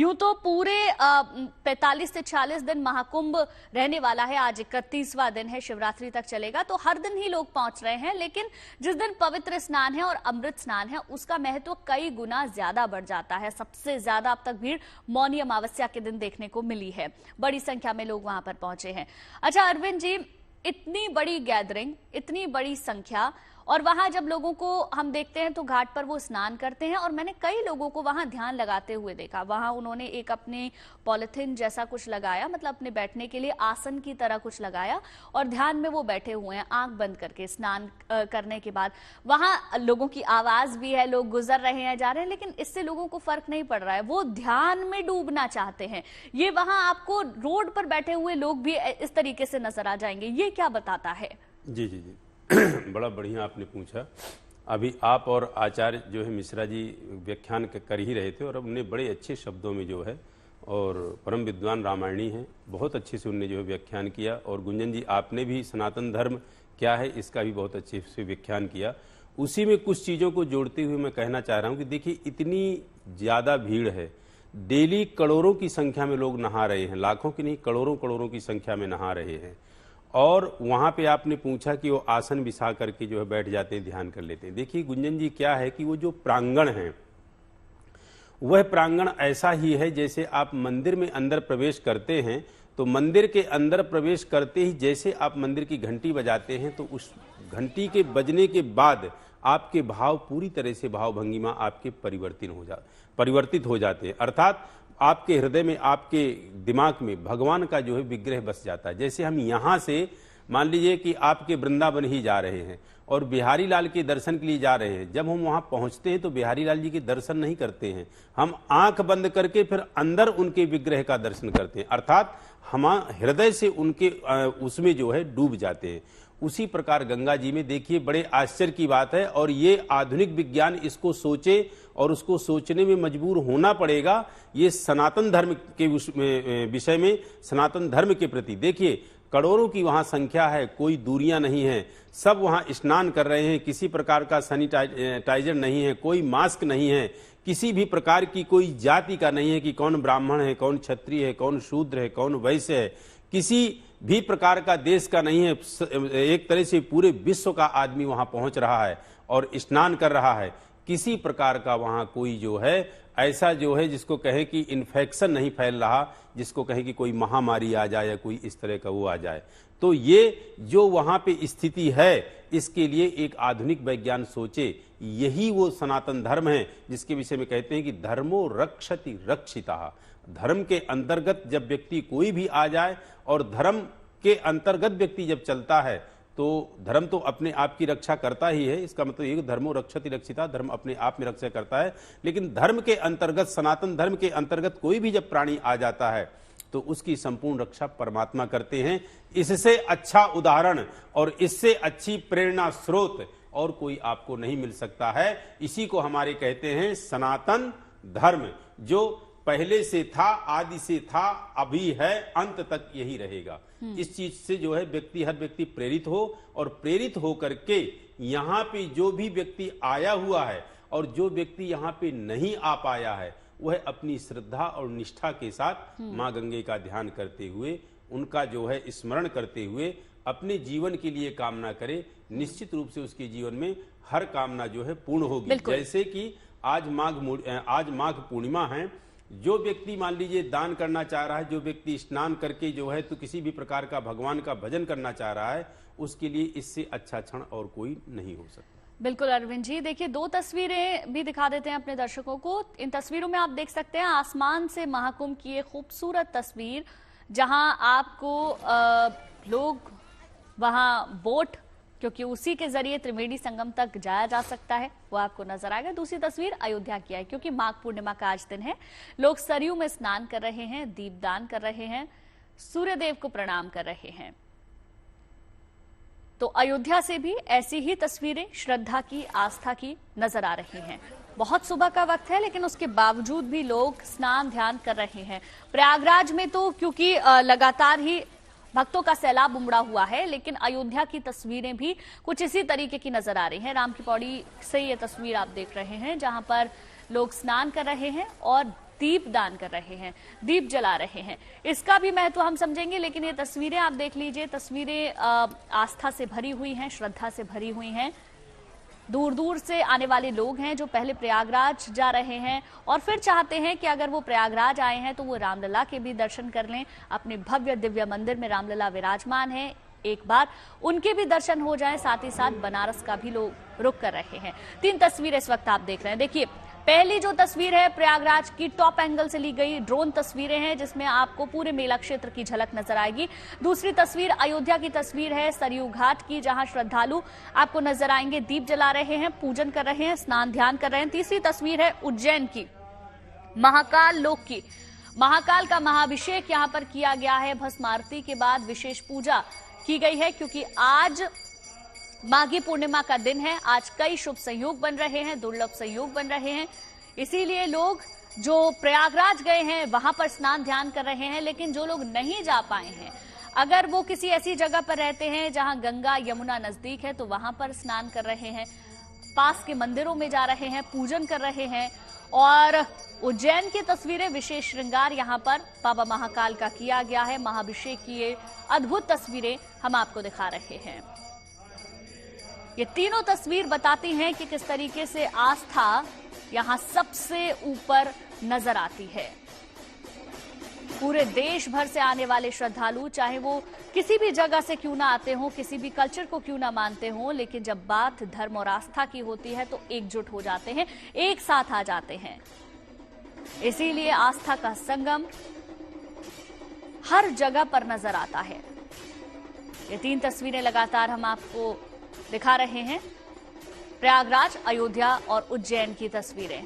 यूं तो पूरे 45 से 46 दिन महाकुंभ रहने वाला है। आज 31वां दिन है, शिवरात्रि तक चलेगा, तो हर दिन ही लोग पहुंच रहे हैं। लेकिन जिस दिन पवित्र स्नान है और अमृत स्नान है, उसका महत्व कई गुना ज्यादा बढ़ जाता है। सबसे ज्यादा अब तक भीड़ मौनी अमावस्या के दिन देखने को मिली है। बड़ी संख्या में लोग वहां पर पहुंचे हैं। अच्छा अरविंद जी, इतनी बड़ी गैदरिंग, इतनी बड़ी संख्या, और वहां जब लोगों को हम देखते हैं तो घाट पर वो स्नान करते हैं, और मैंने कई लोगों को वहां ध्यान लगाते हुए देखा। वहां उन्होंने एक अपने पॉलिथीन जैसा कुछ लगाया, मतलब अपने बैठने के लिए आसन की तरह कुछ लगाया, और ध्यान में वो बैठे हुए हैं आंख बंद करके स्नान करने के बाद। वहां लोगों की आवाज भी है, लोग गुजर रहे हैं, जा रहे हैं, लेकिन इससे लोगों को फर्क नहीं पड़ रहा है। वो ध्यान में डूबना चाहते हैं। ये वहां आपको रोड पर बैठे हुए लोग भी इस तरीके से नजर आ जाएंगे। ये क्या बताता है? जी जी जी बड़ा बढ़िया आपने पूछा। अभी आप और आचार्य जो है मिश्रा जी व्याख्यान कर ही रहे थे, और उनने बड़े अच्छे शब्दों में जो है, और परम विद्वान रामायणी हैं, बहुत अच्छे से उनने जो है व्याख्यान किया। और गुंजन जी आपने भी सनातन धर्म क्या है इसका भी बहुत अच्छे से व्याख्यान किया। उसी में कुछ चीज़ों को जोड़ते हुए मैं कहना चाह रहा हूँ कि देखिए, इतनी ज़्यादा भीड़ है, डेली करोड़ों की संख्या में लोग नहा रहे हैं, लाखों की नहीं करोड़ों करोड़ों की संख्या में नहा रहे हैं। और वहाँ पे आपने पूछा कि वो आसन बिछा करके जो है बैठ जाते हैं, ध्यान कर लेते हैं। देखिए गुंजन जी, क्या है कि वो जो प्रांगण है, वह प्रांगण ऐसा ही है जैसे आप मंदिर में अंदर प्रवेश करते हैं, तो मंदिर के अंदर प्रवेश करते ही जैसे आप मंदिर की घंटी बजाते हैं, तो उस घंटी के बजने के बाद आपके भाव पूरी तरह से भाव भंगिमा आपके परिवर्तित हो जाते हैं। अर्थात आपके हृदय में, आपके दिमाग में भगवान का जो है विग्रह बस जाता है। जैसे हम यहाँ से मान लीजिए कि आपके वृंदावन ही जा रहे हैं और बिहारी लाल के दर्शन के लिए जा रहे हैं। जब हम वहाँ पहुँचते हैं तो बिहारी लाल जी के दर्शन नहीं करते हैं, हम आंख बंद करके फिर अंदर उनके विग्रह का दर्शन करते हैं। अर्थात हम हृदय से उनके उसमें जो है डूब जाते हैं। उसी प्रकार गंगा जी में देखिए, बड़े आश्चर्य की बात है, और ये आधुनिक विज्ञान इसको सोचे और उसको सोचने में मजबूर होना पड़ेगा। ये सनातन धर्म के विषय में, सनातन धर्म के प्रति देखिए, करोड़ों की वहां संख्या है, कोई दूरियां नहीं है, सब वहां स्नान कर रहे हैं, किसी प्रकार का सैनिटाइजर नहीं है, कोई मास्क नहीं है, किसी भी प्रकार की कोई जाति का नहीं है कि कौन ब्राह्मण है, कौन क्षत्रिय है, कौन शूद्र है, कौन वैश्य है, किसी भी प्रकार का देश का नहीं है। एक तरह से पूरे विश्व का आदमी वहां पहुंच रहा है और स्नान कर रहा है। किसी प्रकार का वहां कोई जो है ऐसा जो है जिसको कहे कि इन्फेक्शन नहीं फैल रहा, जिसको कहे कि कोई महामारी आ जाए या कोई इस तरह का वो आ जाए। तो ये जो वहां पे स्थिति है, इसके लिए एक आधुनिक वैज्ञान सोचे। यही वो सनातन धर्म है जिसके विषय में कहते हैं कि धर्मो रक्षति रक्षिता। धर्म के अंतर्गत जब व्यक्ति कोई भी आ जाए, और धर्म के अंतर्गत व्यक्ति जब चलता है, तो धर्म तो अपने आप की रक्षा करता ही है। इसका मतलब ये धर्मो रक्षति रक्षिता, धर्म अपने आप में रक्षा करता है। लेकिन धर्म के अंतर्गत, सनातन धर्म के अंतर्गत कोई भी जब प्राणी आ जाता है तो उसकी संपूर्ण रक्षा परमात्मा करते हैं। इससे अच्छा उदाहरण और इससे अच्छी प्रेरणा स्रोत और कोई आपको नहीं मिल सकता है। इसी को हमारे कहते हैं सनातन धर्म, जो पहले से था, आदि से था, अभी है, अंत तक यही रहेगा। इस चीज से जो है व्यक्ति, हर व्यक्ति प्रेरित हो, और प्रेरित हो करके यहाँ पे जो भी व्यक्ति आया हुआ है और जो व्यक्ति यहाँ पे नहीं आ पाया है, वह अपनी श्रद्धा और निष्ठा के साथ माँ गंगे का ध्यान करते हुए, उनका जो है स्मरण करते हुए अपने जीवन के लिए कामना करे। निश्चित रूप से उसके जीवन में हर कामना जो है पूर्ण होगी। जैसे कि आज माघ पूर्णिमा है, जो व्यक्ति मान लीजिए दान करना चाह रहा है, जो व्यक्ति स्नान करके जो है तो किसी भी प्रकार का भगवान का भजन करना चाह रहा है, उसके लिए इससे अच्छा क्षण और कोई नहीं हो सकता। बिल्कुल अरविंद जी, देखिए 2 तस्वीरें भी दिखा देते हैं अपने दर्शकों को। इन तस्वीरों में आप देख सकते हैं आसमान से महाकुंभ की एक खूबसूरत तस्वीर, जहां आपको लोग वहां बोट, क्योंकि उसी के जरिए त्रिवेणी संगम तक जाया जा सकता है, वो आपको नजर आएगा। दूसरी तस्वीर अयोध्या की है, क्योंकि माघ पूर्णिमा का आज दिन है। लोग सरयू में स्नान कर रहे हैं, दीपदान कर रहे हैं, सूर्यदेव को प्रणाम कर रहे हैं। तो अयोध्या से भी ऐसी ही तस्वीरें श्रद्धा की, आस्था की नजर आ रही हैं। बहुत सुबह का वक्त है, लेकिन उसके बावजूद भी लोग स्नान ध्यान कर रहे हैं। प्रयागराज में तो क्योंकि लगातार ही भक्तों का सैलाब उमड़ा हुआ है, लेकिन अयोध्या की तस्वीरें भी कुछ इसी तरीके की नजर आ रही हैं। राम की पौड़ी से ये तस्वीर आप देख रहे हैं, जहां पर लोग स्नान कर रहे हैं और दीप दान कर रहे हैं, दीप जला रहे हैं। इसका भी महत्व हम समझेंगे, लेकिन ये तस्वीरें आप देख लीजिए। तस्वीरें आस्था से भरी हुई हैं, श्रद्धा से भरी हुई हैं। दूर दूर से आने वाले लोग हैं जो पहले प्रयागराज जा रहे हैं और फिर चाहते हैं कि अगर वो प्रयागराज आए हैं तो वो रामलला के भी दर्शन कर लें। अपने भव्य दिव्य मंदिर में रामलला विराजमान है, एक बार उनके भी दर्शन हो जाएं। साथ ही साथ बनारस का भी लोग रुक कर रहे हैं। 3 तस्वीरें इस वक्त आप देख रहे हैं। देखिए, पहली जो तस्वीर है प्रयागराज की टॉप एंगल से ली गई ड्रोन तस्वीरें हैं, जिसमें आपको पूरे मेला क्षेत्र की झलक नजर आएगी। दूसरी तस्वीर अयोध्या की तस्वीर है, सरयू घाट की, जहां श्रद्धालु आपको नजर आएंगे, दीप जला रहे हैं, पूजन कर रहे हैं, स्नान ध्यान कर रहे हैं। तीसरी तस्वीर है उज्जैन की, महाकाल लोक की। महाकाल का महाअभिषेक यहां पर किया गया है। भस्म आरती के बाद विशेष पूजा की गई है, क्योंकि आज माघी पूर्णिमा का दिन है। आज कई शुभ संयोग बन रहे हैं, दुर्लभ संयोग बन रहे हैं, इसीलिए लोग जो प्रयागराज गए हैं वहां पर स्नान ध्यान कर रहे हैं। लेकिन जो लोग नहीं जा पाए हैं, अगर वो किसी ऐसी जगह पर रहते हैं जहां गंगा यमुना नजदीक है, तो वहां पर स्नान कर रहे हैं, पास के मंदिरों में जा रहे हैं, पूजन कर रहे हैं। और उज्जैन की तस्वीरें, विशेष श्रृंगार यहां पर बाबा महाकाल का किया गया है। महाअभिषेक की ये अद्भुत तस्वीरें हम आपको दिखा रहे हैं। ये तीनों तस्वीर बताती हैं कि किस तरीके से आस्था यहां सबसे ऊपर नजर आती है। पूरे देश भर से आने वाले श्रद्धालु, चाहे वो किसी भी जगह से क्यों ना आते हों, किसी भी कल्चर को क्यों ना मानते हों, लेकिन जब बात धर्म और आस्था की होती है तो एकजुट हो जाते हैं, एक साथ आ जाते हैं। इसीलिए आस्था का संगम हर जगह पर नजर आता है। ये 3 तस्वीरें लगातार हम आपको दिखा रहे हैं, प्रयागराज, अयोध्या और उज्जैन की तस्वीरें।